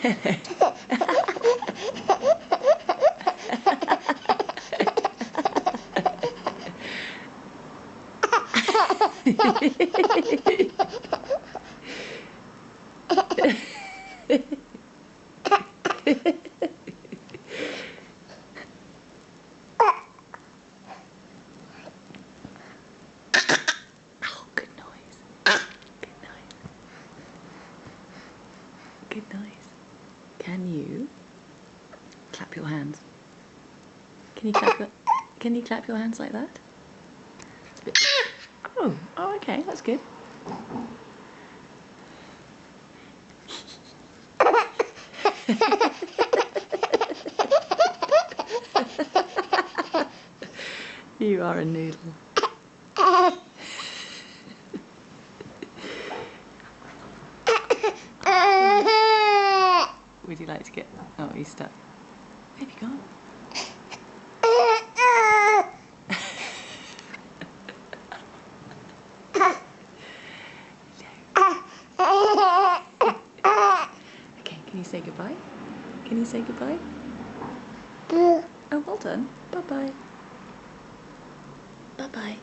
Oh, good noise. Good noise. Good noise. Can you clap your hands? Can you clap your hands like that? It's a bit... Oh, okay, that's good. You are a noodle. Would you like to get... Oh, he's stuck. Baby, go on. Okay, can you say goodbye? Can you say goodbye? Oh, well done. Bye-bye. Bye-bye.